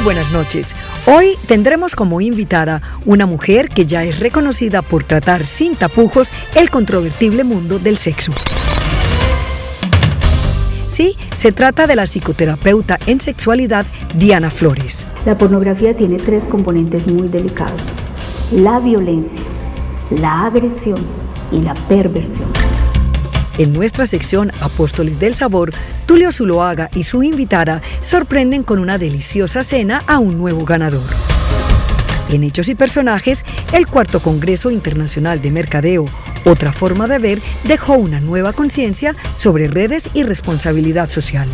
buenas noches. Hoy tendremos como invitada una mujer que ya es reconocida por tratar sin tapujos el controvertible mundo del sexo. Sí, se trata de la psicoterapeuta en sexualidad Diana Flores. La pornografía tiene 3 componentes muy delicados: la violencia, la agresión y la perversión. En nuestra sección Apóstoles del Sabor, Tulio Zuloaga y su invitada sorprenden con una deliciosa cena a un nuevo ganador. En Hechos y Personajes, el 4º Congreso Internacional de Mercadeo, Otra Forma de Ver, dejó una nueva conciencia sobre redes y responsabilidad social.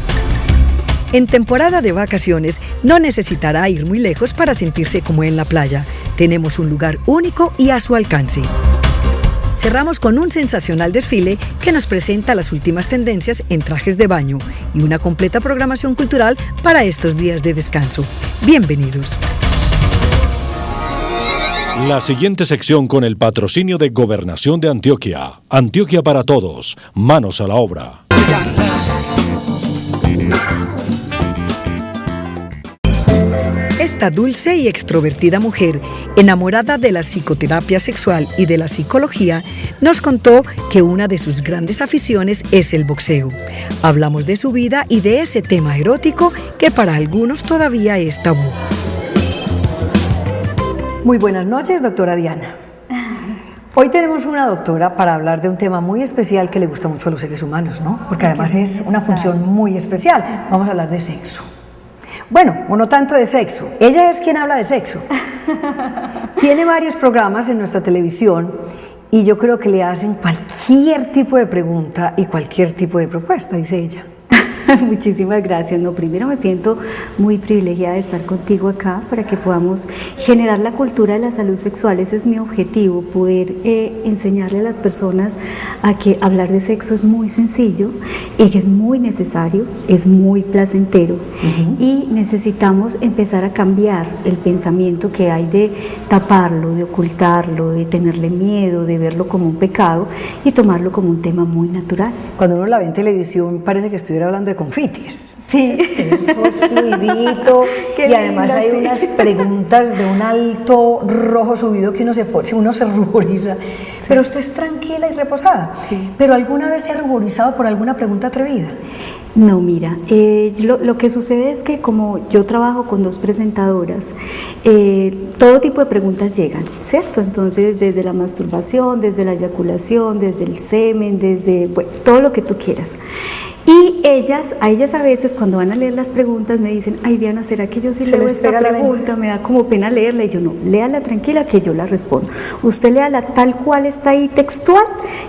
En temporada de vacaciones, no necesitará ir muy lejos para sentirse como en la playa. Tenemos un lugar único y a su alcance. Cerramos con un sensacional desfile que nos presenta las últimas tendencias en trajes de baño y una completa programación cultural para estos días de descanso. Bienvenidos. La siguiente sección con el patrocinio de Gobernación de Antioquia. Antioquia para todos. Manos a la obra. Esta dulce y extrovertida mujer, enamorada de la psicoterapia sexual y de la psicología, nos contó que una de sus grandes aficiones es el boxeo. Hablamos de su vida y de ese tema erótico que para algunos todavía es tabú. Muy buenas noches, doctora Diana. Hoy tenemos una doctora para hablar de un tema muy especial que le gusta mucho a los seres humanos, ¿no? Porque además es una función muy especial. Vamos a hablar de sexo. Bueno, o no tanto de sexo. Ella es quien habla de sexo. Tiene varios programas en nuestra televisión y yo creo que le hacen cualquier tipo de pregunta y cualquier tipo de propuesta, dice ella. Muchísimas gracias. No, primero me siento muy privilegiada de estar contigo acá para que podamos generar la cultura de la salud sexual. Ese es mi objetivo, poder enseñarle a las personas a que hablar de sexo es muy sencillo y que es muy necesario, es muy placentero. Y necesitamos empezar a cambiar el pensamiento que hay de taparlo, de ocultarlo, de tenerle miedo, de verlo como un pecado y tomarlo como un tema muy natural. Cuando uno la ve en televisión parece que estuviera hablando de confites. Sí. Eso es fluidito. Y además hay unas preguntas de un alto rojo subido que uno se ruboriza. Sí. Pero usted es tranquila y reposada. Sí. ¿Pero alguna vez se ha ruborizado por alguna pregunta atrevida? No, mira, lo que sucede es que como yo trabajo con 2 presentadoras, todo tipo de preguntas llegan, ¿cierto? Entonces, desde la masturbación, desde la eyaculación, desde el semen, desde todo lo que tú quieras. Y a ellas a veces cuando van a leer las preguntas me dicen: ay Diana, ¿será que yo sí leo esta pregunta? Me da como pena leerla. Y yo: no, léala tranquila que yo la respondo. Usted léala tal cual está ahí textual,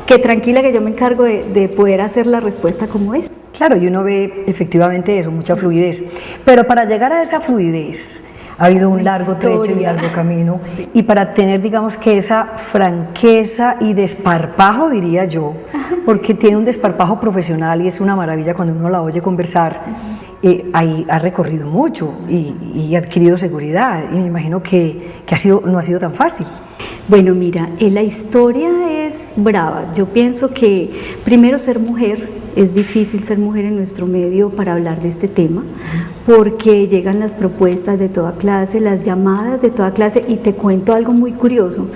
que tranquila que yo me encargo de poder hacer la respuesta como es. Claro, y uno ve efectivamente eso, mucha fluidez. Pero para llegar a esa fluidez ha habido un largo trecho y largo camino. Sí. Y para tener, digamos que esa franqueza y desparpajo, diría yo, porque tiene un desparpajo profesional y es una maravilla cuando uno la oye conversar, ahí ha recorrido mucho y adquirido seguridad. Y me imagino que no ha sido tan fácil. Bueno, mira, la historia es brava. Yo pienso que primero ser mujer. Es difícil ser mujer en nuestro medio para hablar de este tema, porque llegan las propuestas de toda clase, las llamadas de toda clase, y te cuento algo muy curioso.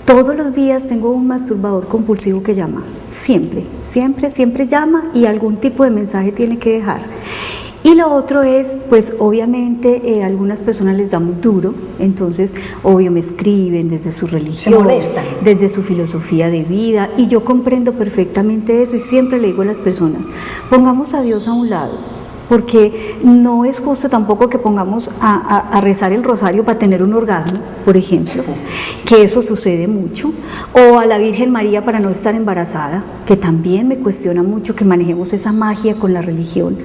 Todos los días tengo un masturbador compulsivo que llama, siempre llama y algún tipo de mensaje tiene que dejar. Y lo otro es, pues obviamente algunas personas les da muy duro, entonces obvio me escriben desde su religión, se molestan, desde su filosofía de vida, y yo comprendo perfectamente eso y siempre le digo a las personas: pongamos a Dios a un lado, porque no es justo tampoco que pongamos a rezar el rosario para tener un orgasmo, por ejemplo, que eso sucede mucho, o a la Virgen María para no estar embarazada, que también me cuestiona mucho que manejemos esa magia con la religión.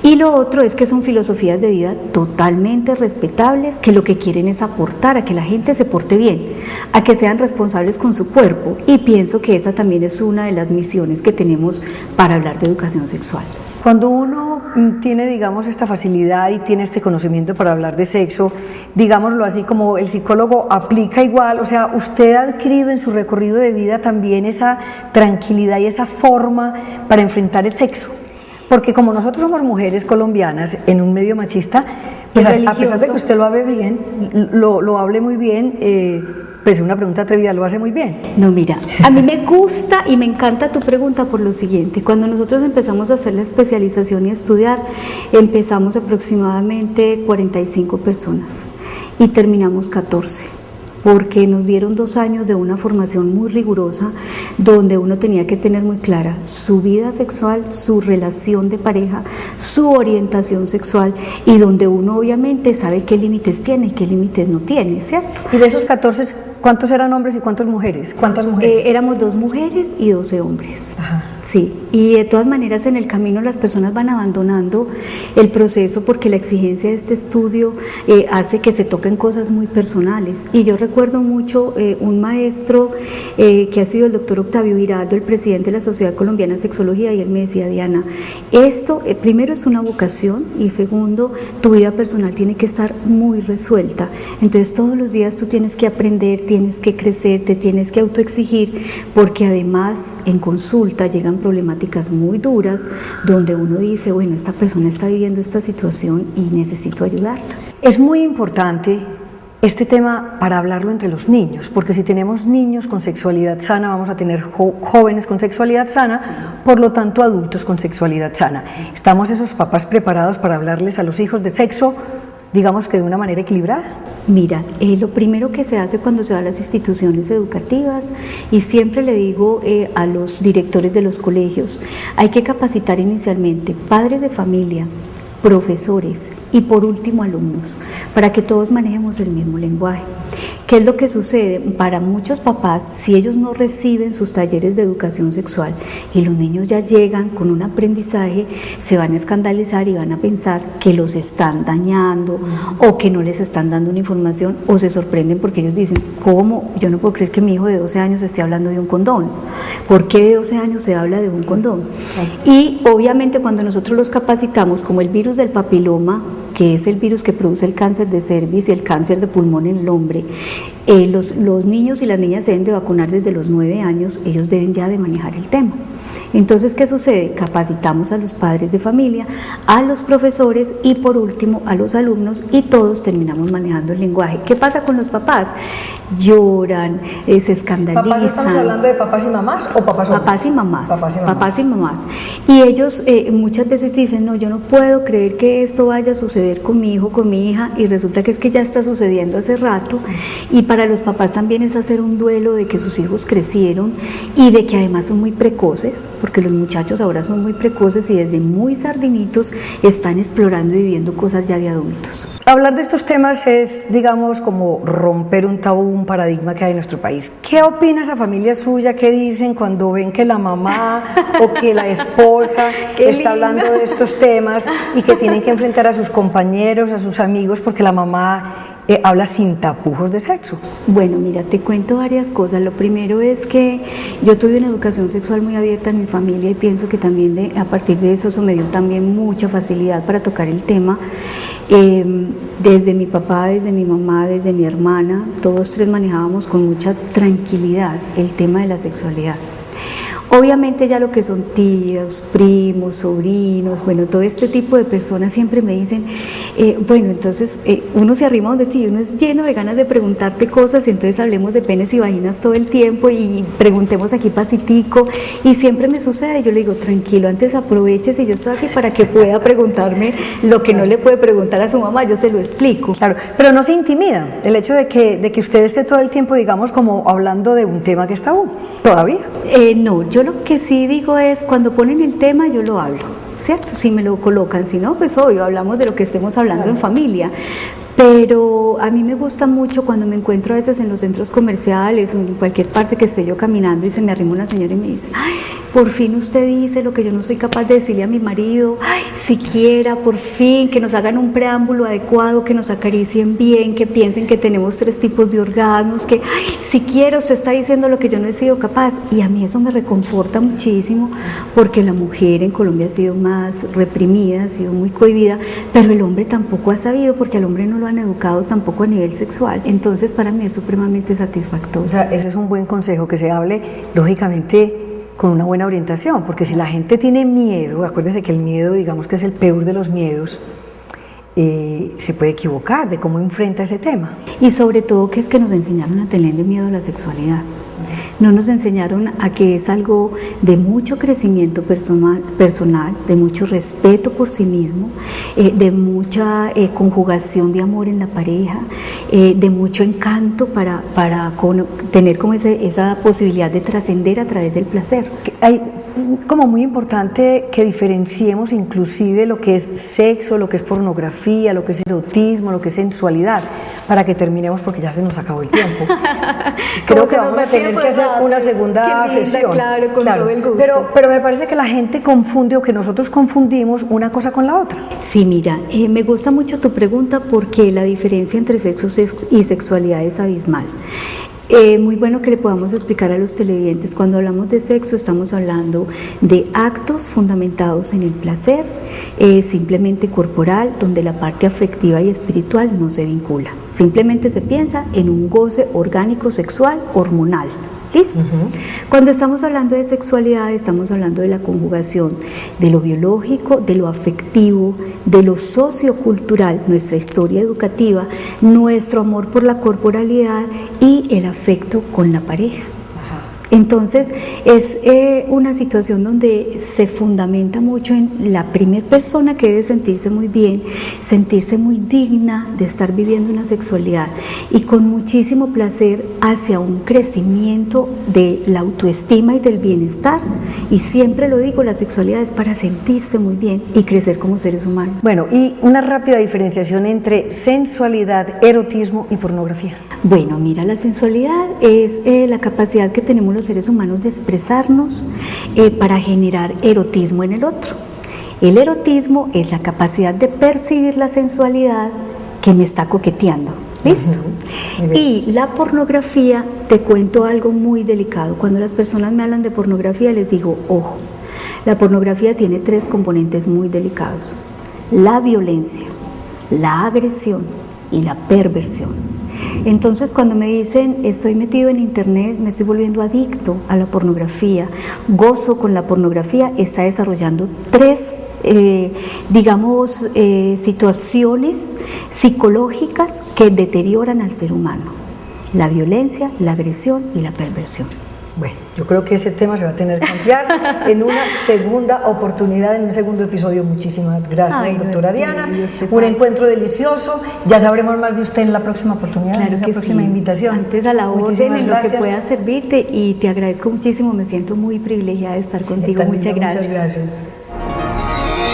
Y lo otro es que son filosofías de vida totalmente respetables, que lo que quieren es aportar a que la gente se porte bien, a que sean responsables con su cuerpo, y pienso que esa también es una de las misiones que tenemos para hablar de educación sexual. Cuando uno tiene, digamos, esta facilidad y tiene este conocimiento para hablar de sexo, digámoslo así, como el psicólogo aplica igual, o sea, usted ha adquirido en su recorrido de vida también esa tranquilidad y esa forma para enfrentar el sexo. Porque como nosotros somos mujeres colombianas en un medio machista, Pues a pesar de que usted lo hable bien, lo hable muy bien, pues una pregunta atrevida, lo hace muy bien. No, mira, a mí me gusta y me encanta tu pregunta por lo siguiente. Cuando nosotros empezamos a hacer la especialización y a estudiar, empezamos aproximadamente 45 personas y terminamos 14. Porque nos dieron 2 años de una formación muy rigurosa donde uno tenía que tener muy clara su vida sexual, su relación de pareja, su orientación sexual y donde uno obviamente sabe qué límites tiene y qué límites no tiene, ¿cierto? Y de esos 14, ¿cuántos eran hombres y cuántas mujeres? ¿Cuántas mujeres? Éramos 2 mujeres y 12 hombres. Ajá. Sí, y de todas maneras en el camino las personas van abandonando el proceso porque la exigencia de este estudio hace que se toquen cosas muy personales. Y yo recuerdo mucho un maestro que ha sido el doctor Octavio Giraldo, el presidente de la Sociedad Colombiana de Sexología, y él me decía: Diana, esto primero es una vocación y segundo, tu vida personal tiene que estar muy resuelta. Entonces todos los días tú tienes que aprender, tienes que crecer, te tienes que autoexigir, porque además en consulta llegan problemáticas muy duras donde uno dice, bueno, esta persona está viviendo esta situación y necesito ayudarla. Es muy importante este tema para hablarlo entre los niños, porque si tenemos niños con sexualidad sana, vamos a tener jóvenes con sexualidad sana, por lo tanto adultos con sexualidad sana. ¿Estamos esos papás preparados para hablarles a los hijos de sexo, digamos que de una manera equilibrada? Mira, lo primero que se hace cuando se va a las instituciones educativas, y siempre le digo a los directores de los colegios, hay que capacitar inicialmente padres de familia, profesores y por último alumnos, para que todos manejemos el mismo lenguaje. ¿Qué es lo que sucede? Para muchos papás, si ellos no reciben sus talleres de educación sexual y los niños ya llegan con un aprendizaje, se van a escandalizar y van a pensar que los están dañando o que no les están dando una información, o se sorprenden porque ellos dicen, ¿cómo? Yo no puedo creer que mi hijo de 12 años esté hablando de un condón. ¿Por qué de 12 años se habla de un condón? Y obviamente cuando nosotros los capacitamos, como el virus del papiloma, que es el virus que produce el cáncer de cervix y el cáncer de pulmón en el hombre, los niños y las niñas se deben de vacunar desde los 9 años, ellos deben ya de manejar el tema. Entonces, ¿qué sucede? Capacitamos a los padres de familia, a los profesores y por último a los alumnos, y todos terminamos manejando el lenguaje. ¿Qué pasa con los papás? Lloran, se escandalizan. ¿Papás estamos hablando de papás y mamás o papás hombres? Papás y mamás. Papás y mamás. Papás y mamás. Y ellos muchas veces dicen, no, yo no puedo creer que esto vaya a suceder con mi hijo, con mi hija, y resulta que es que ya está sucediendo hace rato. Y para los papás también es hacer un duelo de que sus hijos crecieron y de que además son muy precoces, porque los muchachos ahora son muy precoces y desde muy sardinitos están explorando y viviendo cosas ya de adultos. Hablar de estos temas es, digamos, como romper un tabú, un paradigma que hay en nuestro país. ¿Qué opina esa familia suya? ¿Qué dicen cuando ven que la mamá o que la esposa está hablando de estos temas y que tienen que enfrentar a sus compañeros, a sus amigos, porque la mamá habla sin tapujos de sexo? Bueno, mira, te cuento varias cosas. Lo primero es que yo tuve una educación sexual muy abierta en mi familia y pienso que también a partir de eso me dio también mucha facilidad para tocar el tema. Desde mi papá, desde mi mamá, desde mi hermana, todos tres manejábamos con mucha tranquilidad el tema de la sexualidad. Obviamente ya lo que son tíos, primos, sobrinos, bueno, todo este tipo de personas siempre me dicen, bueno, entonces uno se arrima donde sí, uno es lleno de ganas de preguntarte cosas, entonces hablemos de penes y vaginas todo el tiempo y preguntemos aquí pasitico, y siempre me sucede, yo le digo, tranquilo, antes aproveche, si yo estoy aquí para que pueda preguntarme lo que no le puede preguntar a su mamá, yo se lo explico. Claro, pero no se intimida el hecho de que usted esté todo el tiempo, digamos, como hablando de un tema que es tabú, todavía. No, yo lo que sí digo es, cuando ponen el tema yo lo hablo, ¿cierto? Si me lo colocan, si no, pues obvio, hablamos de lo que estemos hablando en familia. Pero a mí me gusta mucho cuando me encuentro a veces en los centros comerciales o en cualquier parte que esté yo caminando y se me arrima una señora y me dice, ay, por fin usted dice lo que yo no soy capaz de decirle a mi marido, ay, siquiera, por fin, que nos hagan un preámbulo adecuado, que nos acaricien bien, que piensen que tenemos 3 tipos de orgasmos, que, ay, siquiera usted está diciendo lo que yo no he sido capaz. Y a mí eso me reconforta muchísimo, porque la mujer en Colombia ha sido más reprimida, ha sido muy cohibida, pero el hombre tampoco ha sabido, porque al hombre no lo han educado tampoco a nivel sexual. Entonces para mí es supremamente satisfactorio. O sea, ese es un buen consejo, que se hable lógicamente con una buena orientación, porque si la gente tiene miedo, acuérdese que el miedo, digamos que es el peor de los miedos, se puede equivocar de cómo enfrenta ese tema. Y sobre todo que es que nos enseñaron a tenerle miedo a la sexualidad. No nos enseñaron a que es algo de mucho crecimiento personal, de mucho respeto por sí mismo, de mucha conjugación de amor en la pareja, de mucho encanto para tener como esa posibilidad de trascender a través del placer. Hay como muy importante que diferenciemos inclusive lo que es sexo, lo que es pornografía, lo que es erotismo, lo que es sensualidad, para que terminemos porque ya se nos acabó el tiempo. Creo que vamos a tener que hacer una segunda sesión. Claro, con todo el gusto. Pero me parece que la gente confunde o que nosotros confundimos una cosa con la otra. Sí, mira, me gusta mucho tu pregunta porque la diferencia entre sexo y sexualidad es abismal. Muy bueno que le podamos explicar a los televidentes, cuando hablamos de sexo estamos hablando de actos fundamentados en el placer, simplemente corporal, donde la parte afectiva y espiritual no se vincula, simplemente se piensa en un goce orgánico sexual hormonal. ¿Listo? Cuando estamos hablando de sexualidad, estamos hablando de la conjugación de lo biológico, de lo afectivo, de lo sociocultural, nuestra historia educativa, nuestro amor por la corporalidad y el afecto con la pareja. Entonces es una situación donde se fundamenta mucho en la primera persona que debe sentirse muy bien, sentirse muy digna de estar viviendo una sexualidad y con muchísimo placer hacia un crecimiento de la autoestima y del bienestar. Y siempre lo digo, la sexualidad es para sentirse muy bien y crecer como seres humanos. Bueno, y una rápida diferenciación entre sensualidad, erotismo y pornografía. Bueno, mira, la sensualidad es la capacidad que tenemos los seres humanos de expresarnos para generar erotismo en el otro. El erotismo es la capacidad de percibir la sensualidad que me está coqueteando. ¿Listo? Y la pornografía, te cuento algo muy delicado. Cuando las personas me hablan de pornografía, les digo, ojo, la pornografía tiene 3 componentes muy delicados: la violencia, la agresión y la perversión. Entonces, cuando me dicen estoy metido en internet, me estoy volviendo adicto a la pornografía, gozo con la pornografía, está desarrollando 3 situaciones psicológicas que deterioran al ser humano: la violencia, la agresión y la perversión. Bueno, yo creo que ese tema se va a tener que ampliar en una segunda oportunidad, en un segundo episodio. Muchísimas gracias, doctora Diana. Un encuentro delicioso. Ya sabremos más de usted en la próxima oportunidad, claro, en la próxima invitación. Antes a la orden, en lo que gracias. pueda servirte, y te agradezco muchísimo. Me siento muy privilegiada de estar contigo. Muchas gracias. Muchas gracias.